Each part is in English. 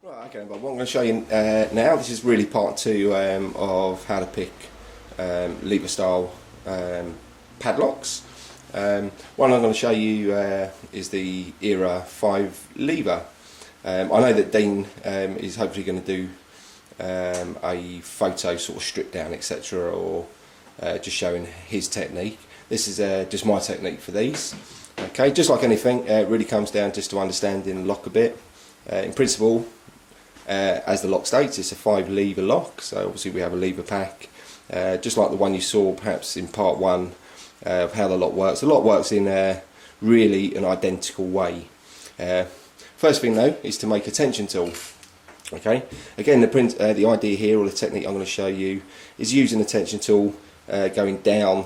Right, okay, but what I'm going to show you now, this is really part two of how to pick lever style padlocks. One I'm going to show you is the Era 5 lever. I know that Dean is hopefully going to do a photo sort of strip down, etc., or just showing his technique. This is just my technique for these. Okay, just like anything, it really comes down just to understanding the lock a bit. In principle, as the lock states, it's a 5 lever lock, so obviously we have a lever pack, just like the one you saw perhaps in part one of how the lock works. The lock works in really an identical way. First thing though is to make a tension tool. Okay, again the idea here, or the technique I'm going to show you, is using the tension tool going down,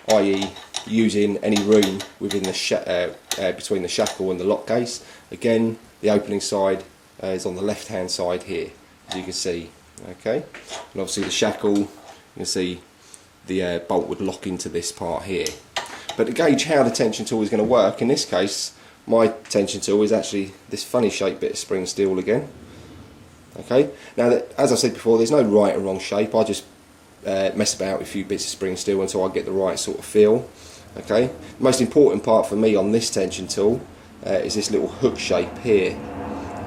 i.e. using any room within the between the shackle and the lock case. Again, the opening side is on the left hand side here, as you can see. Okay, and obviously the shackle, you can see the bolt would lock into this part here. But to gauge how the tension tool is going to work, in this case my tension tool is actually this funny shaped bit of spring steel again. Okay, now as I said before, there's no right or wrong shape. I just mess about with a few bits of spring steel until I get the right sort of feel. Okay, the most important part for me on this tension tool is this little hook shape here.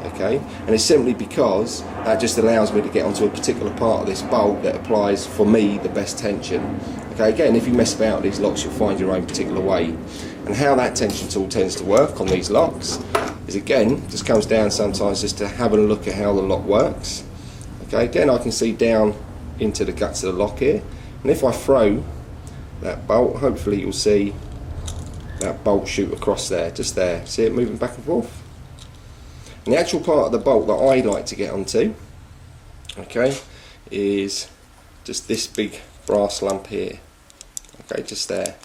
Okay, and it's simply because that just allows me to get onto a particular part of this bolt that applies for me the best tension. Okay, again, if you mess about with these locks, you'll find your own particular way. And how that tension tool tends to work on these locks is, again, just comes down sometimes just to having a look at how the lock works. Okay, again, I can see down into the guts of the lock here, and if I throw that bolt, hopefully you'll see that bolt shoot across there, just there. See it moving back and forth? And the actual part of the bolt that I like to get onto, okay, is just this big brass lump here. Okay, just there.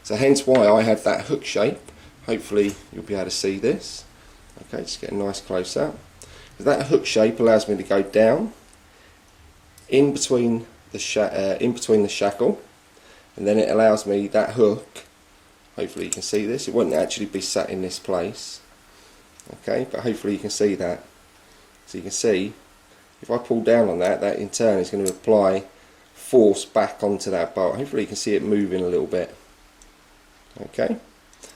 So hence why I have that hook shape. Hopefully you'll be able to see this. Okay, just get a nice close up. That hook shape allows me to go down in between the shackle, and then it allows me that hook. Hopefully you can see this. It wouldn't actually be sat in this place. Okay, but hopefully you can see that. So you can see, if I pull down on that, that in turn is going to apply force back onto that bolt. Hopefully you can see it moving a little bit. Okay,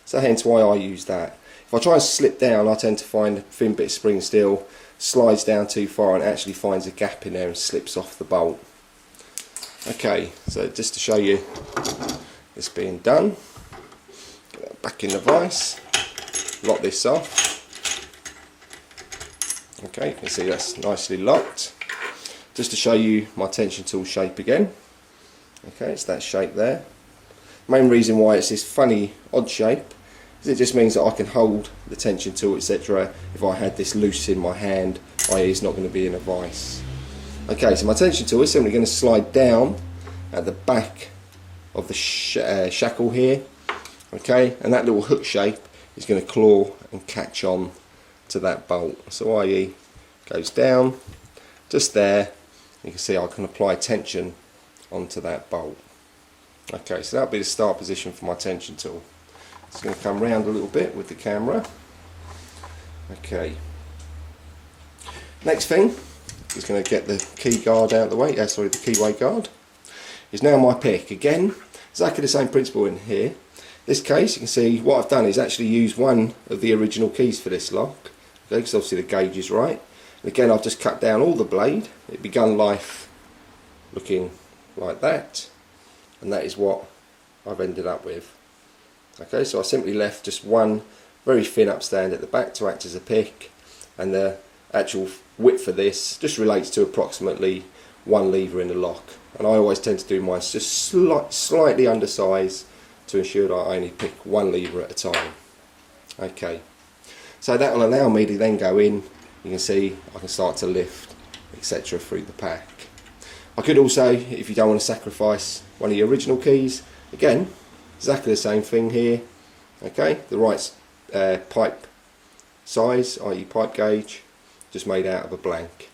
so hence why I use that. If I try and slip down, I tend to find a thin bit of spring steel slides down too far and actually finds a gap in there and slips off the bolt. Okay, so just to show you this being done, get that back in the vise, lock this off. Okay, you can see that's nicely locked. Just to show you my tension tool shape again. Okay, it's that shape there. Main reason why it's this funny odd shape is it just means that I can hold the tension tool, etc. if I had this loose in my hand, i.e. it's not going to be in a vise. Okay, so my tension tool is simply going to slide down at the back of the shackle here. Okay, and that little hook shape is going to claw and catch on to that bolt. So i.e. goes down just there. You can see I can apply tension onto that bolt. Okay, so that'll be the start position for my tension tool. It's going to come round a little bit with the camera. Okay. Next thing is going to get the key guard out of the way. The keyway guard is now my pick. Again, exactly the same principle in here. This case, you can see what I've done is actually use one of the original keys for this lock. Okay, because obviously the gauge is right. And again, I've just cut down all the blade. It begun life looking like that, and that is what I've ended up with. Okay, so I simply left just one very thin upstand at the back to act as a pick, and the actual width of this just relates to approximately one lever in the lock. And I always tend to do mine just slightly undersized to ensure that I only pick one lever at a time. Okay, so that will allow me to then go in. You can see I can start to lift, etc. through the pack. I could also, if you don't want to sacrifice one of the original keys, again, exactly the same thing here. Okay, the right pipe size, i.e. pipe gauge, just made out of a blank.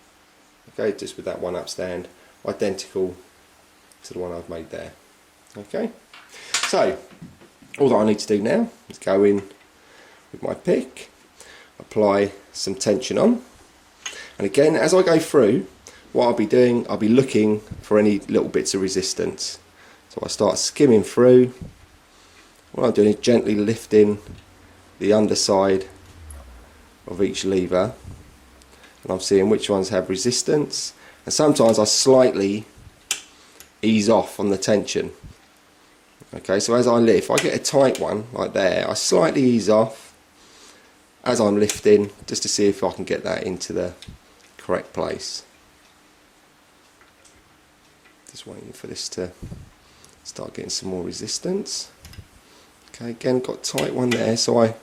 Okay, just with that one upstand, identical to the one I've made there. Okay, so all that I need to do now is go in with my pick. I apply some tension on. And again, as I go through, what I'll be doing, I'll be looking for any little bits of resistance. So I start skimming through. What I'm doing is gently lifting the underside of each lever, and I'm seeing which ones have resistance, and sometimes I slightly ease off on the tension. Okay, so as I lift, if I get a tight one like there, I slightly ease off as I'm lifting, just to see if I can get that into the correct place. Just waiting for this to start getting some more resistance. Okay, again, got a tight one there, so I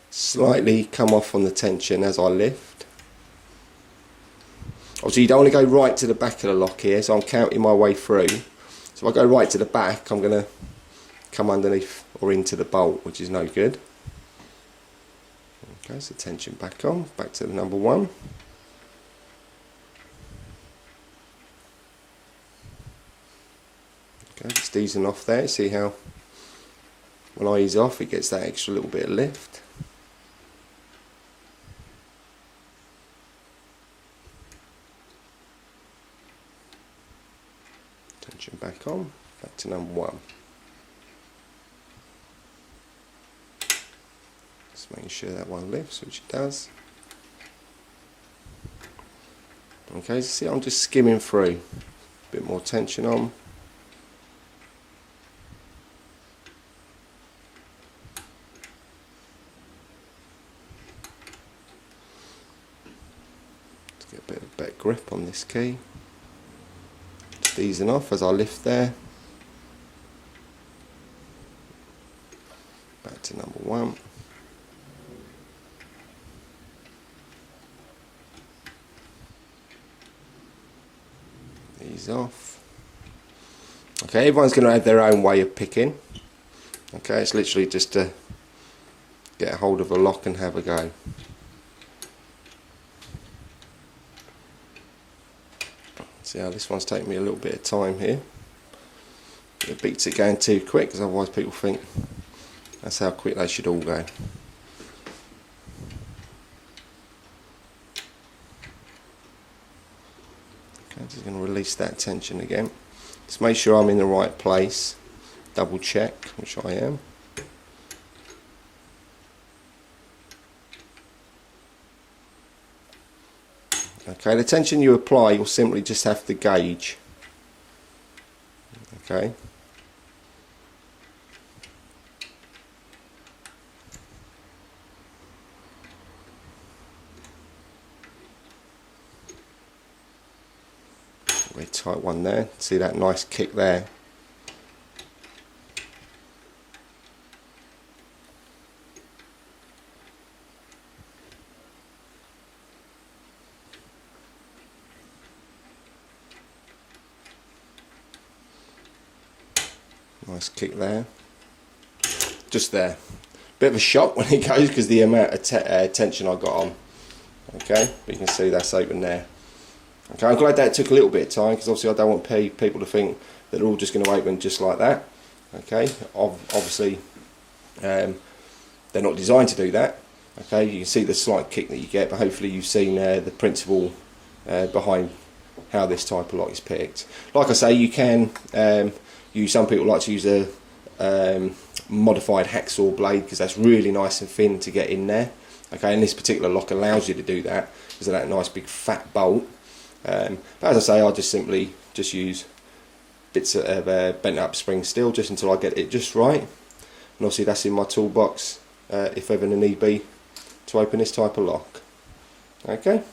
slightly come off on the tension as I lift. Obviously you don't want to go right to the back of the lock here, so I'm counting my way through. So if I go right to the back, I'm going to come underneath or into the bolt, which is no good. Okay, so tension back on, back to the number one. Okay, just easing off there. See how when I ease off, it gets that extra little bit of lift. Tension back on, back to number one. Just making sure that one lifts, which it does. Okay, so see, I'm just skimming through. A bit more tension on. Get a bit of better grip on this key. Just easing off as I lift there. Back to number one. Ease off. Okay, everyone's going to have their own way of picking. Okay, it's literally just to get a hold of a lock and have a go. See how this one's taking me a little bit of time here. It beats it going too quick, because otherwise people think that's how quick they should all go. Okay, just going to release that tension again. Just make sure I'm in the right place. Double check, which I am. Okay, the tension you apply, you'll simply just have to gauge. Okay. Very tight one there. See that nice kick there? Nice kick there. Just there. Bit of a shock when it goes because the amount of tension I got on. Okay, but you can see that's open there. Okay, I'm glad that took a little bit of time, because obviously I don't want people to think that they're all just going to open just like that. Okay, obviously they're not designed to do that. Okay, you can see the slight kick that you get, but hopefully you've seen the principle behind how this type of lock is picked. Like I say, you can some people like to use a modified hacksaw blade, because that's really nice and thin to get in there. Okay, and this particular lock allows you to do that because of that nice big fat bolt. But as I say, I just simply use bits of bent up spring steel just until I get it just right. And obviously that's in my toolbox if ever need be to open this type of lock. Okay.